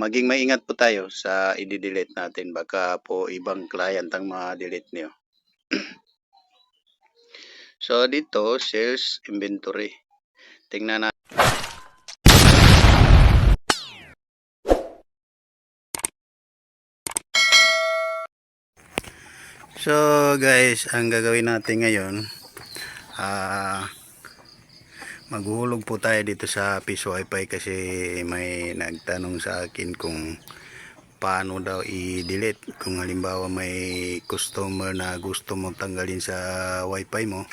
Maging maingat po tayo sa i-delete natin. Baka po ibang client ang ma-delete niyo. So dito, sales inventory. Tingnan natin. So guys, ang gagawin natin ngayon, maghuhulog po tayo dito sa Peace Wi-Fi kasi may nagtanong sa akin kung paano daw i-delete kung halimbawa may customer na gusto mong tanggalin sa Wi-Fi mo,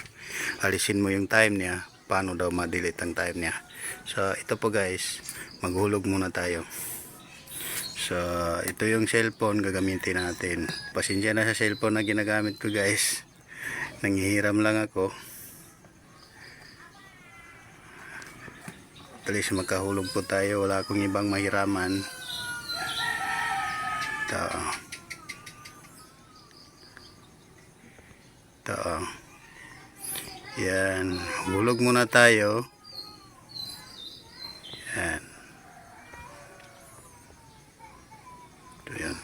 alisin mo yung time niya, paano daw ma-delete ang time niya. So ito po guys, maghulog muna tayo. So ito yung cellphone gagamitin natin. Pasensya na sa cellphone na ginagamit ko guys, nanghihiram lang ako. At least makahulog po tayo, wala akong ibang mahiraman. Ito. Yan, hulog muna tayo. Yan. Ito yan.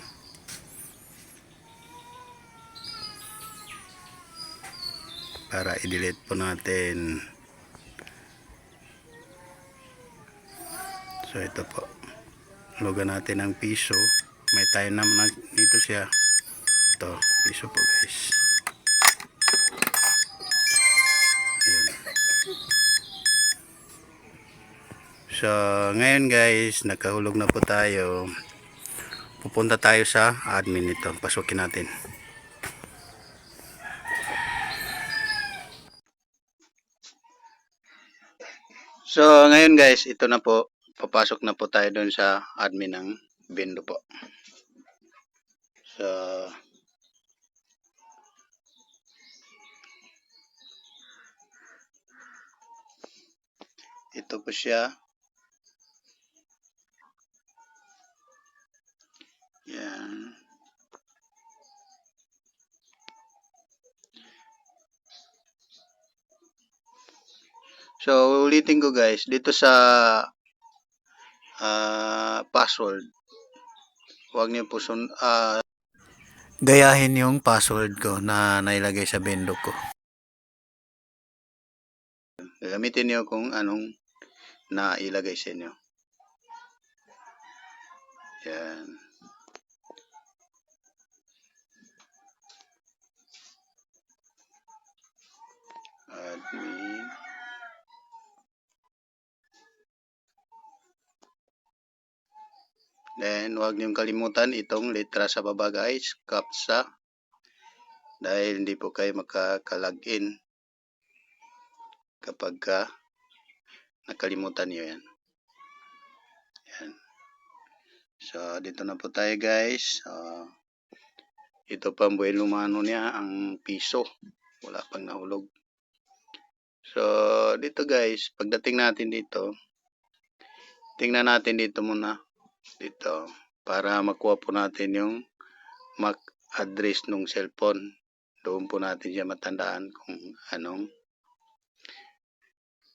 Para i-delete po natin. So ito po. Hulugan natin ang piso. May time naman dito siya. Ito, piso po guys. Ayun. So ngayon guys, nakahulog na po tayo. Pupunta tayo sa admin nito. Pasukin natin. So ngayon guys, ito na po. Papasok na po tayo doon sa admin ng Bendo po. So ito po siya. Yan. So ulitin ko guys, dito sa password, huwag niyo po gayahin yung password ko na nailagay sa Bendo ko. Gamitin niyo kung anong nailagay sa inyo. Yan. Admin. Then, huwag niyong kalimutan itong letra sa baba guys, CAPTCHA. Dahil hindi po kayo makaka-login kapag nakalimutan niyo yan. Yan. So, dito na po tayo guys. Ito pa ang buhay lumano niya, ang piso. Wala pang nahulog. So, dito guys, pagdating natin dito, tingnan natin dito muna. Dito, para makuha po natin yung MAC address ng cellphone. Doon po natin siya matandaan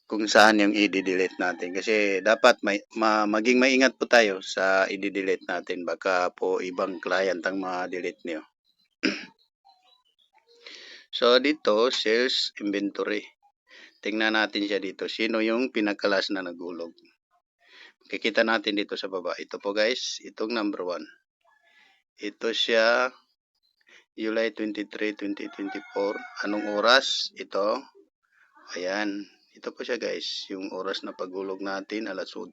kung saan yung i-delete natin. Kasi dapat maging maingat po tayo sa i-delete natin. Baka po ibang client ang ma-delete niyo. So dito, sales inventory. Tingnan natin siya dito. Sino yung pinakalas na naghulog? Kikita natin dito sa baba. Ito po guys, itong number 1. Ito siya, July 23, 2024. Anong oras? Ito. Ayan. Ito po siya guys. Yung oras na paghulog natin, alas 8.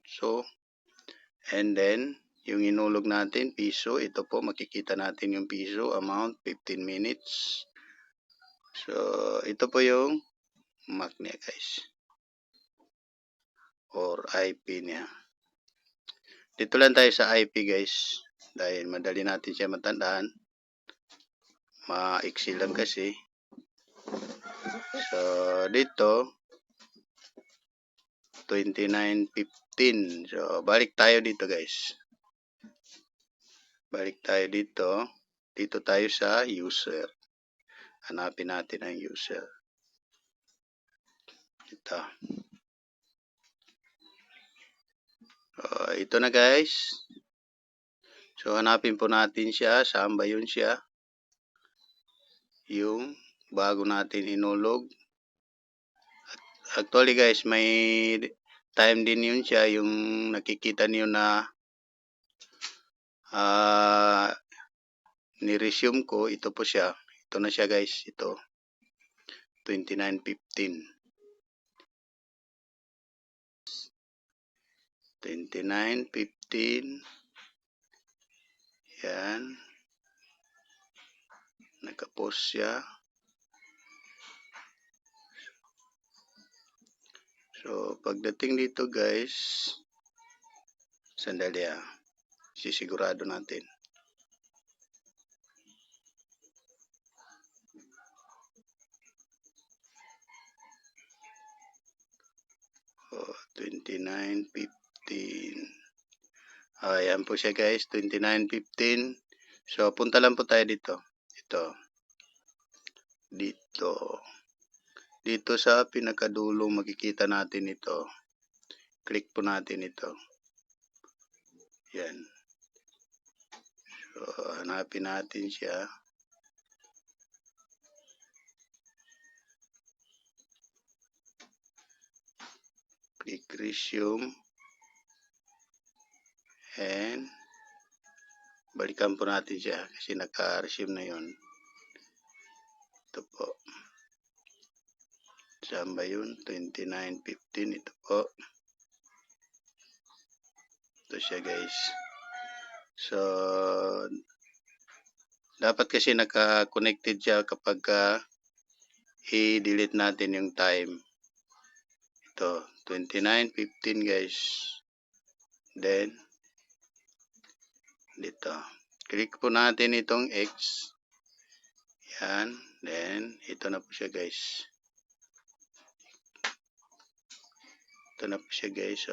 And then, yung inulog natin, piso. Ito po, makikita natin yung piso. Amount, 15 minutes. So, ito po yung MAC niya guys. Or IP niya. Dito lang tayo sa IP guys. Dahil madali natin siya matandaan. Maiksi lang kasi. So, dito, 2915. So, balik tayo dito guys. Balik tayo dito. Dito tayo sa user. Hanapin natin ang user. Ito. Ito na guys. So hanapin po natin siya, saan ba yun siya? Yung bago natin inulog. Actually guys, may time din yun siya, yung nakikita niyo na ni-resume ko. Ito po siya. Ito na siya guys, ito 29:15. 29:15. Yan. Nakapost siya. So, pagdating dito guys, sandali sisigurado natin. Oh, 29:15. Ayan po siya guys, 29:15. So, punta lang po tayo dito. Dito sa pinakadulo makikita natin ito. Click po natin ito. Yan. So, hanapin natin siya. Click resume. And balikan po natin siya kasi naka-resume na yun. Ito po. Saan ba yun? 29:15. Ito po. Ito siya guys. So, dapat kasi naka-connected siya kapag i-delete natin yung time. Ito, 29:15 guys. Then, dito. Click po natin itong X. Yan. Then, ito na po siya guys. Ito na po siya guys.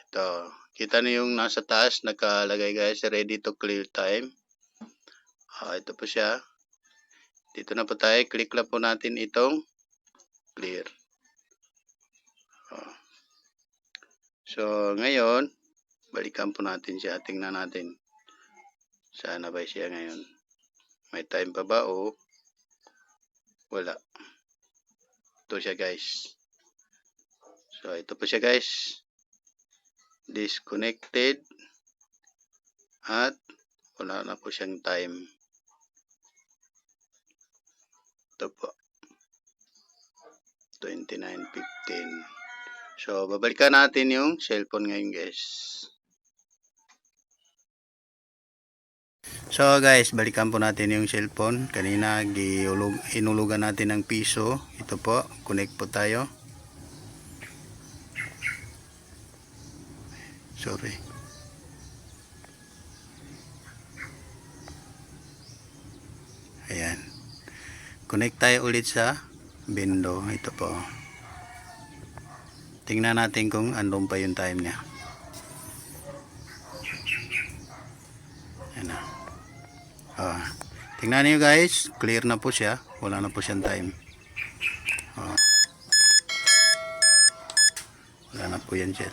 Ito. Kita niyo yung nasa taas. Nakalagay guys. Ready to clear time. Ito po siya. Dito na po tayo. Click lang po natin itong clear. So, ngayon, balikan po natin siya. Tingnan natin. Saan na ba siya ngayon? May time pa ba o wala? Ito siya guys. So, ito po siya guys. Disconnected. At wala na po siyang time. Ito po. 29:15. So, babalikan natin yung cellphone ngayon guys. So guys, balikan po natin yung cellphone. Kanina inulugan natin ng piso. Ito po, connect po tayo. Sorry. Ayan. Connect tayo ulit sa window. Ito po. Tingnan natin kung andun pa yung time niya. Ayan na. Tingnan niyo guys, clear na po siya. Wala na po siyang time. Wala na po yan siya.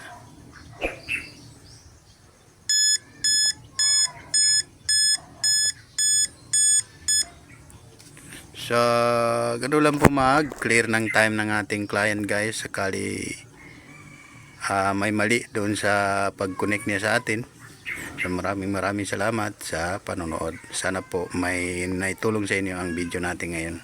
So, gano'n lang po mag-clear ng time ng ating client guys. Sakali may mali doon sa pag-connect niya sa atin. So, maraming salamat sa panonood. Sana po may naitulong sa inyo ang video natin ngayon.